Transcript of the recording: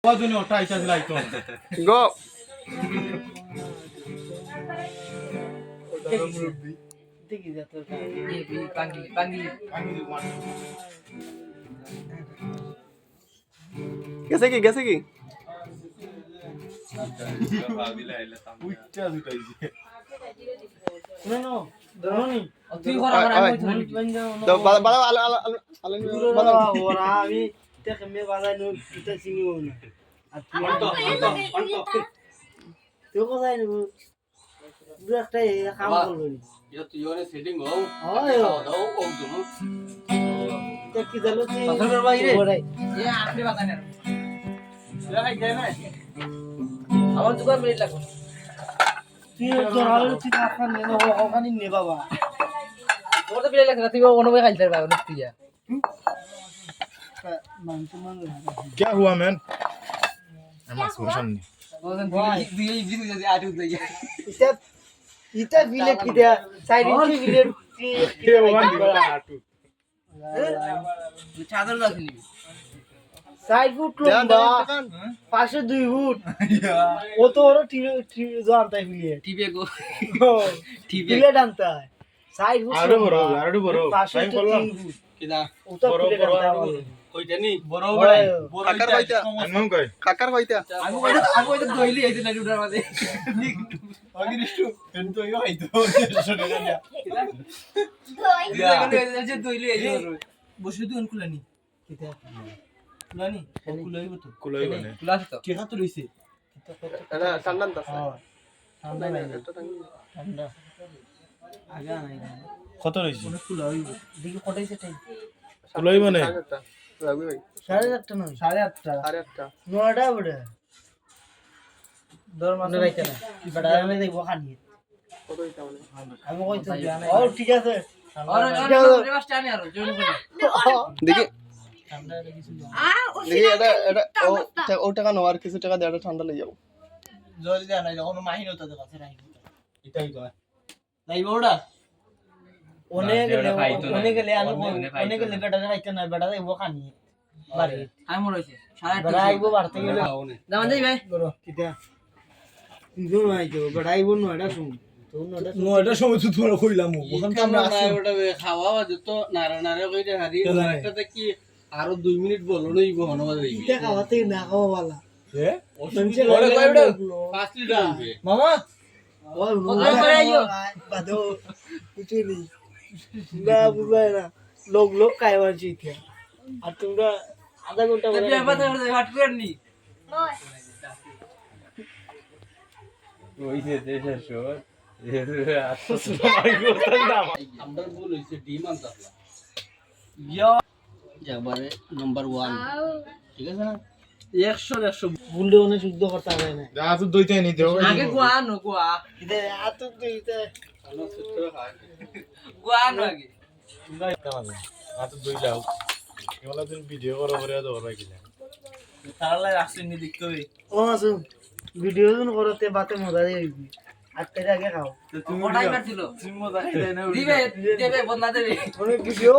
কজনে ওটা আইসা লাইতো গো দেখি যা তোর গেছে কি উচ্চা দুটাইছে না না ধরনি তুই কর আমার আমি তো বাবা আলো ওরা আমি দেখে মে বাজাই নো এটা চিনিও না আর তুই কোথায় নিব দু একটা কাম করলো এটা তুই ওরে সেটিং হও হয় দাও ও তুমি দেখি জানো তুই পাথরের বাইরে ওরাই এ আপনি বাজাই না ভাই যায় না আমার দোকান মিনিট লাগবে তুই ধরালে তুই কাফান নে না ওখানে নে বাবা তোর তো বিলে লাগছে তুই অনবে খাইতে পারবে না তুই মানতে মান क्या हुआ मैन আমার সামনে ওজন দুই দুই যদি আটু দেই এটা এটা বিলে কি দেয়া সাইড ইঞ্চি বিলে কে ওয়ান দিবা আটু চাদর রাখনি সাইড ফুট লম্বা পাশে 2 ফুট ও তো ওর জানতা বিলে টিপে গো টিপে বিলে জানতা সাইড ফুট আরো বড় পাশে টাইম তো করলাম 3 ফুট কিদা ওটা বিলে জানতা কইতানি বড় কাকার কইতা আনম কই কাকার কইতা আমি কইতা দইলি আইতে না উড়ার মাঝে অগিরিষ্টু কিন্তু ইও আইতো শুনে জানা যে দইলি আইতে বসে তুই অনকুলানি কিটা কুলানি কুলাইব তো কুলাই মানে কুলাস তো কে হাত রইছে এটা ঠান্ডা আছে ঠান্ডা নাই ঠান্ডা আগা নাই কত রইছে খোলা হইব দিকে কটাইছে টাইম কুলাই মানে রাগবি ভাই 8:30 নয় 8:30 8:30 9টা বড় দর মানে রাইতে না বড় আমি দেখব খানি কত হইতা মানে আমি কইতে ও ঠিক আছে আর রেবাস টানি আর জয়েন করে দেখি ঠান্ডা কিছু দেখি এটা ও টাকা নো আর কিছু টাকা দেড় ঠান্ডা লই যাব জলদি জানা যখন মাহিন হতো তো কাছে রাখি এটাই কয় লাইব ওটা অনেক অনেক গেলে আমি অনেক গেলে বেটা রাইতে না বেটা যাইব খানি বাড়ি টাইম হইছে 8:30 বেটা আইব বাড়তে গেলে দাম দেই ভাই করো কিটা দুনো আইতো বেটা আইব নয়টা শুন তো নয়টা সময় তো তোমরা কইলাম ওখান তো আমরা আসি ওটা খাওয়া যত নারা নারা কইতে হারি একটা কি আরো 2 মিনিট বলো নই হনবা দেই কিটা খাওয়াতে না খাওয়া वाला এ মনছে ওরে কইবড় 5 লিটার আনবে মামা ওই ওই করে আইও বাদো কিছু নেই না বুঝায় না লোক লোক খাইবার চিতে আর তোমরা আধা ঘন্টা বলে তুই আবার হাট করে নি ওই যে দেশের শহর আমরা ভুল হইছে ডিম আনতাছলা ইয়া একবারে নাম্বার 1 ঠিক আছে না 100 বুললে ওনে শুদ্ধ করতে হবে না যা তো দইতে নি দেও আগে গোয়া নো গোয়া ইদে এত দুইতে গোয়া নো আগে তোমরা কেমন আ তো দই যাও এগুলা তুমি ভিডিও করো করে দাও ভাই কিনা তাহলে রাস্তা নি দেখতে হবে ও আসু ভিডিও যখন করতে বাতে মজা দেবি আর তেরে আগে খাও তুমি টাইমার ছিল তুমি মজা খাইতে না দিবে দেবে বন্ধা দেবে ভিডিও